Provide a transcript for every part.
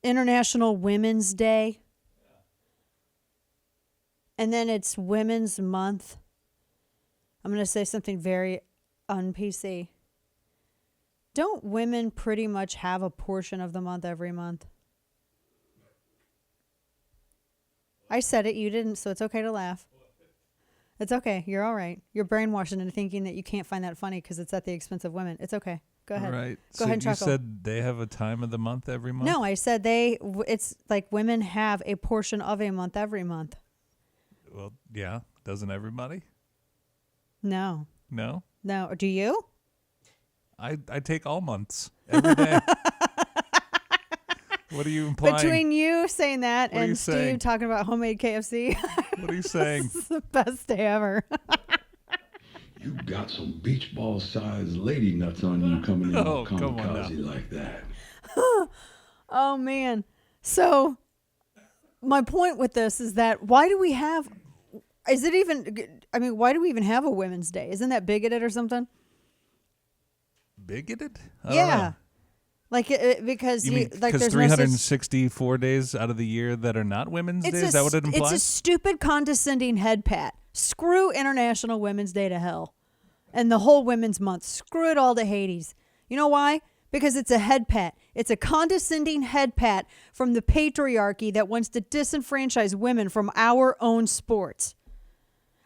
International Women's Day. And then it's Women's Month. I'm going to say something very un-PC. Don't women pretty much have a portion of the month every month? I said it, you didn't, so it's okay to laugh. It's okay. You're all right. You're brainwashed into thinking that you can't find that funny because it's at the expense of women. It's okay. Go ahead. Right. Go ahead and you chuckle. said they have a time of the month every month? No, I said it's like women have a portion of a month every month. Well, yeah. Doesn't everybody? No. No? No. Do you? I take all months every day. What are you implying? Between you saying that What are you and Steve saying? talking about homemade KFC, What are you saying? this is the best day ever. You got some beach ball sized lady nuts on you coming in Oh, all come on kamikaze like that. Oh, man. So my point with this is that why do we have, why do we even have a Women's Day? Isn't that bigoted or something? Bigoted? I don't Yeah. know. Like, because You mean like because there's 364 days out of the year that are not Women's Day? Is that what it implies? It's a stupid, condescending head pat. Screw International Women's Day to hell. And the whole Women's Month. Screw it all to Hades. You know why? Because it's a head pat. It's a condescending head pat from the patriarchy that wants to disenfranchise women from our own sports.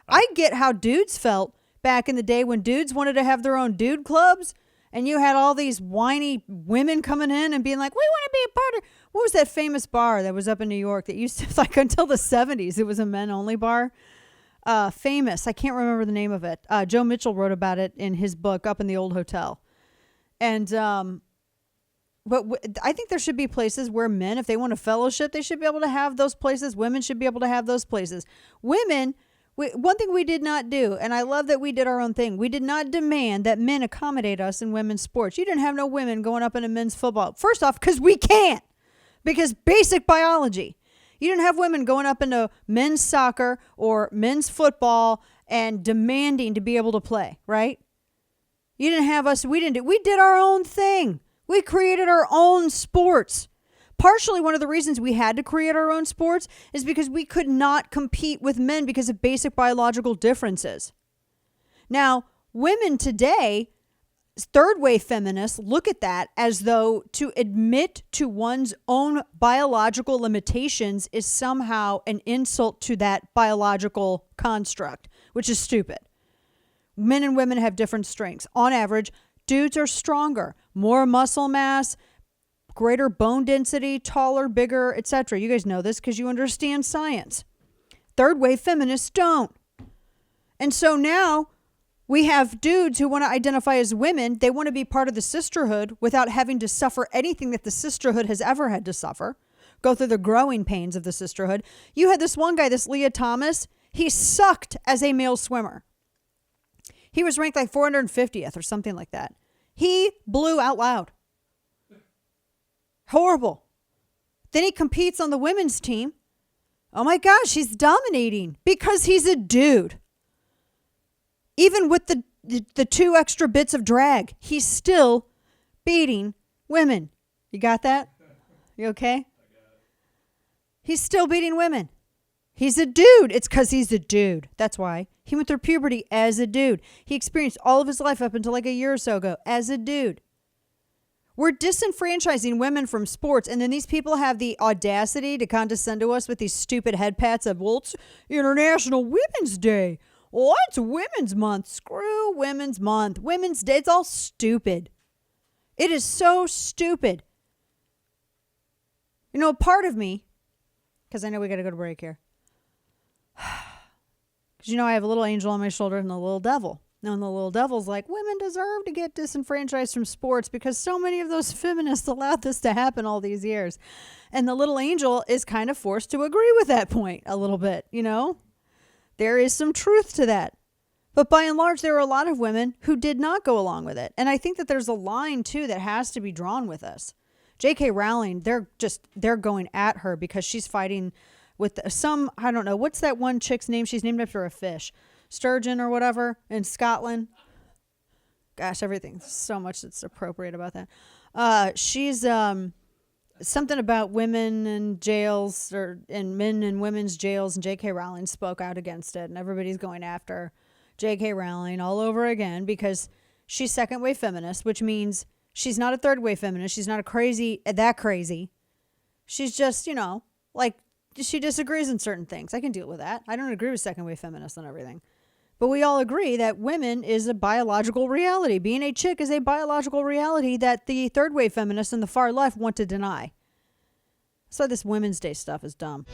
I get how dudes felt back in the day when dudes wanted to have their own dude clubs. And you had all these whiny women coming in and being like, we want to be a part of, what was that famous bar that was up in New York that used to, like until the 70s, it was a men only bar. Famous. I can't remember the name of it. Joe Mitchell wrote about it in his book, Up in the Old Hotel. And, I think there should be places where men, if they want a fellowship, they should be able to have those places. Women should be able to have those places. Women, one thing we did not do, and I love that we did our own thing, we did not demand that men accommodate us in women's sports. You didn't have no women going up into men's football. First off, because we can't. Because basic biology. You didn't have women going up into men's soccer or men's football and demanding to be able to play, right? You didn't have us. We did our own thing. We created our own sports. Partially one of the reasons we had to create our own sports is because we could not compete with men because of basic biological differences. Now, women today, third wave feminists, look at that as though to admit to one's own biological limitations is somehow an insult to that biological construct, which is stupid. Men and women have different strengths. On average, dudes are stronger, more muscle mass, greater bone density, taller, bigger, etc. You guys know this because you understand science. Third wave feminists don't. And so now we have dudes who want to identify as women. They want to be part of the sisterhood without having to suffer anything that the sisterhood has ever had to suffer. Go through the growing pains of the sisterhood. You had this one guy, this Leah Thomas. He sucked as a male swimmer. He was ranked like 450th or something like that. He blew out loud. Horrible. Then he competes on the women's team. Oh my gosh, he's dominating because he's a dude. Even with the 2 extra bits of drag, he's still beating women. You got that? You okay? He's still beating women. He's a dude. It's because he's a dude. That's why. He went through puberty as a dude. He experienced all of his life up until like a year or so ago as a dude. We're disenfranchising women from sports, and then these people have the audacity to condescend to us with these stupid head pats of, well, it's International Women's Day. Well, it's Women's Month. Screw Women's Month. Women's Day. It's all stupid. It is so stupid. You know, part of me, because I know we got to go to break here. Because, you know, I have a little angel on my shoulder and a little devil. Now, and the little devil's like, women deserve to get disenfranchised from sports because so many of those feminists allowed this to happen all these years. And the little angel is kind of forced to agree with that point a little bit, you know? There is some truth to that. But by and large, there are a lot of women who did not go along with it. And I think that there's a line, too, that has to be drawn with us. J.K. Rowling, they're going at her because she's fighting with some, I don't know, what's that one chick's name? She's named after a fish. Sturgeon or whatever in Scotland. Gosh, everything. So much that's appropriate about that. She's something about women in jails and men in women's jails, and J.K. Rowling spoke out against it, and everybody's going after J.K. Rowling all over again because she's second wave feminist, which means she's not a third wave feminist. She's not that crazy. She's just, like she disagrees in certain things. I can deal with that. I don't agree with second wave feminists and everything. But we all agree that women is a biological reality. Being a chick is a biological reality that the third wave feminists and the far left want to deny. So this Women's Day stuff is dumb.